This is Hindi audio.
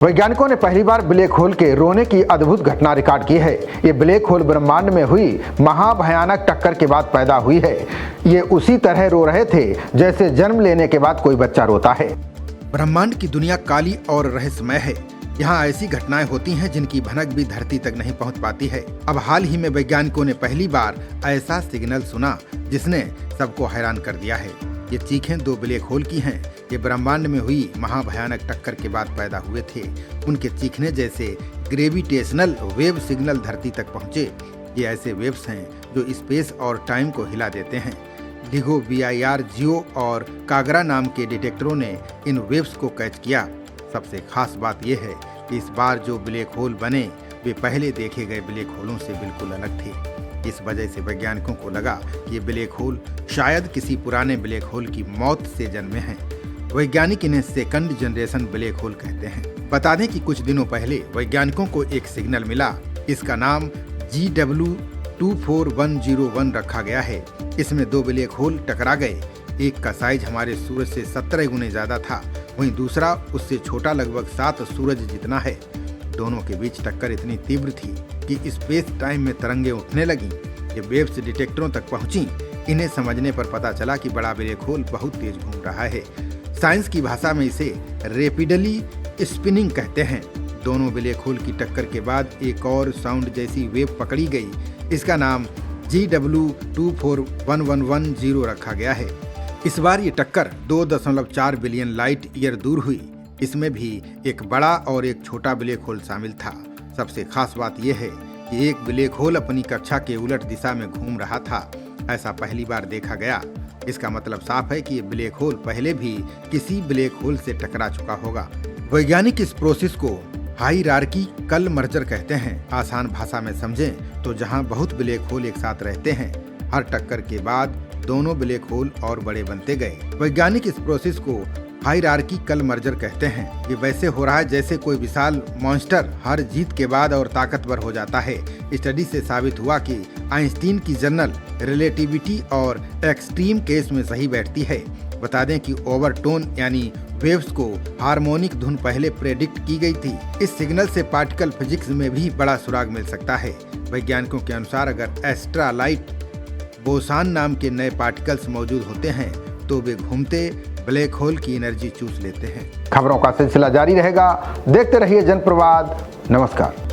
वैज्ञानिकों ने पहली बार ब्लैक होल के रोने की अद्भुत घटना रिकॉर्ड की है। ये ब्लैक होल ब्रह्मांड में हुई महाभयानक टक्कर के बाद पैदा हुई है। ये उसी तरह रो रहे थे जैसे जन्म लेने के बाद कोई बच्चा रोता है। ब्रह्मांड की दुनिया काली और रहस्यमय है। यहाँ ऐसी घटनाएं होती हैं जिनकी भनक भी धरती तक नहीं पहुँच पाती है। अब हाल ही में वैज्ञानिकों ने पहली बार ऐसा सिग्नल सुना जिसने सबको हैरान कर दिया है। ये चीखें दो ब्लैक होल की हैं। ये ब्रह्मांड में हुई महाभयानक टक्कर के बाद पैदा हुए थे। उनके चीखने जैसे ग्रेविटेशनल वेव सिग्नल धरती तक पहुंचे। ये ऐसे वेव्स हैं जो स्पेस और टाइम को हिला देते हैं। लिगो, BIR, जियो और कागरा नाम के डिटेक्टरों ने इन वेव्स को कैच किया। सबसे खास बात यह है कि इस बार जो ब्लैक होल बने वे पहले देखे गए ब्लैक होलों से बिल्कुल अलग थे। इस वजह से वैज्ञानिकों को लगा कि ये ब्लैक होल शायद किसी पुराने ब्लैक होल की मौत से जन्मे हैं। वैज्ञानिक इन्हें सेकंड जनरेशन ब्लैक होल कहते हैं। बता दें कि कुछ दिनों पहले वैज्ञानिकों को एक सिग्नल मिला। इसका नाम GW24101 रखा गया है। इसमें दो ब्लैक होल टकरा गए। एक का साइज हमारे सूरज से 17 गुने ज्यादा था, वहीं दूसरा उससे छोटा लगभग 7 सूरज जितना है। दोनों के बीच टक्कर इतनी तीव्र थी कि स्पेस टाइम में तरंगें उठने लगी। ये वेव्स डिटेक्टरों तक पहुंची। इन्हें समझने पर पता चला कि बड़ा ब्लैक होल बहुत तेज घूम रहा है। साइंस की भाषा में इसे रैपिडली स्पिनिंग कहते हैं। दोनों ब्लैक होल की टक्कर के बाद एक और साउंड जैसी वेव पकड़ी गई। इसका नाम GW24110 रखा गया है। इस बार ये टक्कर 2.4 बिलियन लाइट ईयर दूर हुई। इसमें भी एक बड़ा और एक छोटा ब्लैक होल शामिल था। सबसे खास बात यह है कि एक ब्लैक होल अपनी कक्षा के उलट दिशा में घूम रहा था। ऐसा पहली बार देखा गया। इसका मतलब साफ है कि ये ब्लैक होल पहले भी किसी ब्लैक होल से टकरा चुका होगा। वैज्ञानिक इस प्रोसेस को हाइरार्किकल मर्जर कहते हैं। आसान भाषा में समझें तो जहां बहुत ब्लैक होल एक साथ रहते हैं, हर टक्कर के बाद दोनों ब्लैक होल और बड़े बनते गए। वैज्ञानिक इस प्रोसेस को हाइरार्किकल मर्जर कहते हैं। ये वैसे हो रहा है जैसे कोई विशाल मॉन्स्टर हर जीत के बाद और ताकतवर हो जाता है। स्टडी से साबित हुआ कि आइंस्टीन की जनरल रिलेटिविटी और एक्सट्रीम केस में सही बैठती है। बता दें कि ओवरटोन यानी वेव्स को हार्मोनिक धुन पहले प्रेडिक्ट की गई थी। इस सिग्नल से पार्टिकल फिजिक्स में भी बड़ा सुराग मिल सकता है। वैज्ञानिकों के अनुसार अगर एस्ट्रालाइट बोसान नाम के नए पार्टिकल्स मौजूद होते हैं तो वे घूमते ब्लैक होल की एनर्जी चूस लेते हैं। खबरों का सिलसिला जारी रहेगा। देखते रहिए जनप्रवाद। नमस्कार।